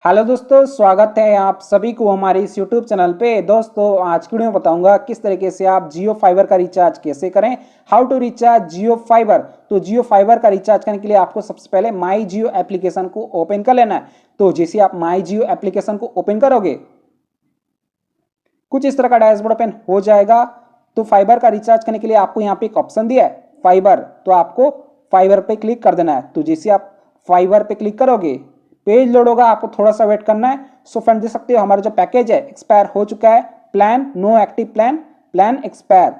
Hello दोस्तों, स्वागत है आप सभी को हमारे इस यूट्यूब चैनल पे। दोस्तों, आज की वीडियो में बताऊंगा किस तरीके से आप जियो फाइबर का रिचार्ज कैसे करें। How to recharge Jio fiber. तो जियो फाइबर का रिचार्ज करने के लिए आपको सबसे पहले माई जियो एप्लीकेशन को ओपन कर लेना है। तो जैसे आप माई जियो एप्लीकेशन को ओपन करोगे, कुछ इस तरह का डैशबोर्ड ओपन हो जाएगा। तो फाइबर का रिचार्ज करने के लिए आपको यहाँ पे एक ऑप्शन दिया है फाइबर, तो आपको फाइबर पे क्लिक कर देना है। तो जैसे आप फाइबर पे क्लिक करोगे, पेज लोड होगा, आपको थोड़ा सा वेट करना है। सो फ्रेंड, देख सकते हो हमारा जो पैकेज है एक्सपायर हो चुका है। Plan no active plan, plan expire.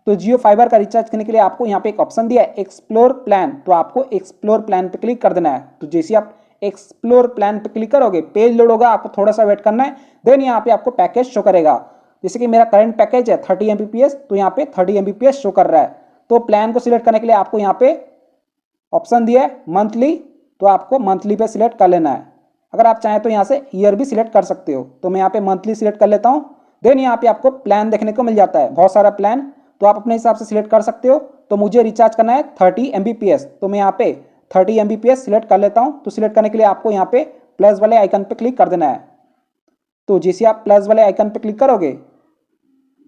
तो जियो फाइबर का रिचार्ज करने के लिए आपको यहाँ पे एक ऑप्शन दिया है एक्सप्लोर प्लान, तो आपको एक्सप्लोर प्लान पे क्लिक कर देना है। तो जैसे आप एक्सप्लोर प्लान पे क्लिक करोगे, पेज लोड होगा, आपको थोड़ा सा वेट करना है। देन यहाँ पे आपको पैकेज शो करेगा। जैसे कि मेरा करंट पैकेज है 30 Mbps, तो यहाँ पे 30 Mbps शो कर रहा है। तो प्लान को सिलेक्ट करने के लिए आपको यहाँ पे ऑप्शन दिया है मंथली, तो आपको मंथली पे सिलेक्ट कर लेना है। अगर आप चाहें तो यहाँ से ईयर भी सिलेक्ट कर सकते हो। तो मैं यहाँ पे मंथली सिलेक्ट कर लेता हूँ। देन यहाँ पे आपको प्लान देखने को मिल जाता है, बहुत सारा प्लान, तो आप अपने हिसाब से सिलेक्ट कर सकते हो। तो मुझे रिचार्ज करना है 30 Mbps, तो मैं यहाँ पे 30 Mbps सिलेक्ट कर लेता हूँ। तो सिलेक्ट करने के लिए आपको यहाँ पे प्लस वाले आइकन पे क्लिक कर देना है। तो जैसे आप प्लस वाले आइकन पे क्लिक करोगे,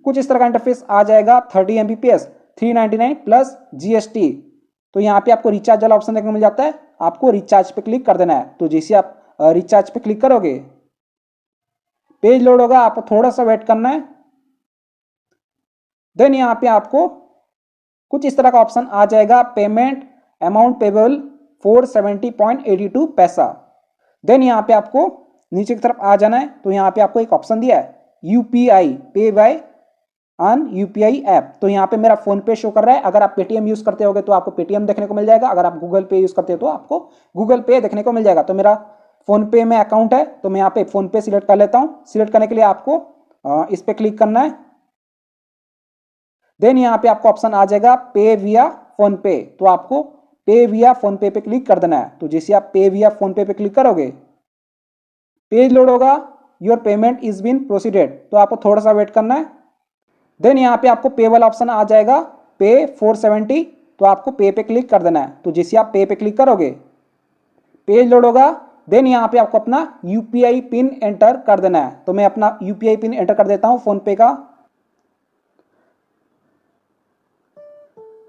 कुछ इस तरह का इंटरफेस आ जाएगा। 30 Mbps 399 प्लस GST। तो यहाँ पे आपको रिचार्ज वाला ऑप्शन देखने को मिल जाता है, आपको रिचार्ज पे क्लिक कर देना है। तो जैसे आप रिचार्ज पे क्लिक करोगे, पेज लोड होगा, आपको थोड़ा सा वेट करना है। देन यहाँ पे आपको कुछ इस तरह का ऑप्शन आ जाएगा, पेमेंट अमाउंट पेबल 470.82 पैसा। देन यहाँ पे आपको नीचे की तरफ आ जाना है। तो यहाँ पे आपको एक ऑप्शन दिया है यूपीआई, पे बाय ऑन यूपीआई ऐप। तो यहाँ पे मेरा फोन पे शो कर रहा है। अगर आप पेटीएम यूज करते होगे तो आपको पेटीएम देखने को मिल जाएगा। अगर आप गूगल पे यूज करते हो तो आपको गूगल पे देखने को मिल जाएगा। तो मेरा फोन पे में अकाउंट है, तो मैं यहाँ पे फोन पे सिलेक्ट कर लेता हूँ। सिलेक्ट करने के लिए आपको इस पे क्लिक करना है। देन यहाँ पे आपको ऑप्शन आ जाएगा पे विया फोन पे, तो आपको पे विया फोन पे क्लिक कर देना है। तो जैसे आप पे विया फोन पे क्लिक करोगे, पेज लोड होगा, your payment is been proceeded, तो आपको थोड़ा सा वेट करना है। देन यहाँ पे आपको पे वाला ऑप्शन आ जाएगा पे 470, तो आपको पे क्लिक कर देना है। तो जैसे आप पे क्लिक करोगे, पेज लोड होगा। देन यहाँ पे आपको अपना यूपीआई पिन एंटर कर देना है। तो मैं अपना यूपीआई पिन एंटर कर देता हूँ फोन पे का।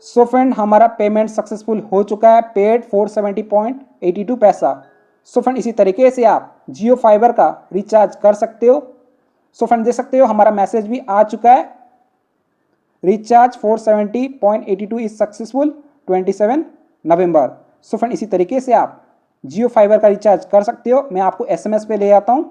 सो फ्रेंड, हमारा पेमेंट सक्सेसफुल हो चुका है, पेड 470.82 पैसा। सो फ्रेंड, इसी तरीके से आप जियो फाइबर का रिचार्ज कर सकते हो। सो फ्रेंड, देख सकते हो हमारा मैसेज भी आ चुका है, recharge 470.82 is successful 27 November. So friend, इसी तरीके से आप जियो फाइबर का रिचार्ज कर सकते हो। मैं आपको एसएमएस पे ले आता हूँ।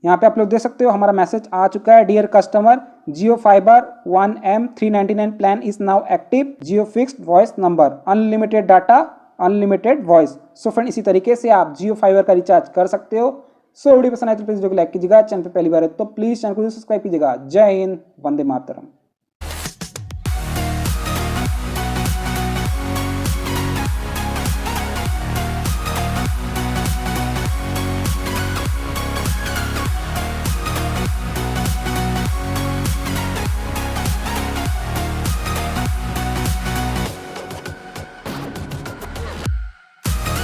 यहाँ पे आप लोग देख सकते हो हमारा मैसेज आ चुका है, dear customer, Jio fiber 1M 399 plan is now active, Jio fixed voice number, unlimited data, unlimited voice. So friend, इसी तरीके से आप जियो फाइबर का रिचार्ज कर सकते हो। सो वीडियो पसंद आए तो प्लीज वीडियो को लाइक कीजिएगा। चैनल पे पहली बार है तो प्लीज चैनल को सब्सक्राइब कीजिएगा। जय हिंद, वंदे मातरम।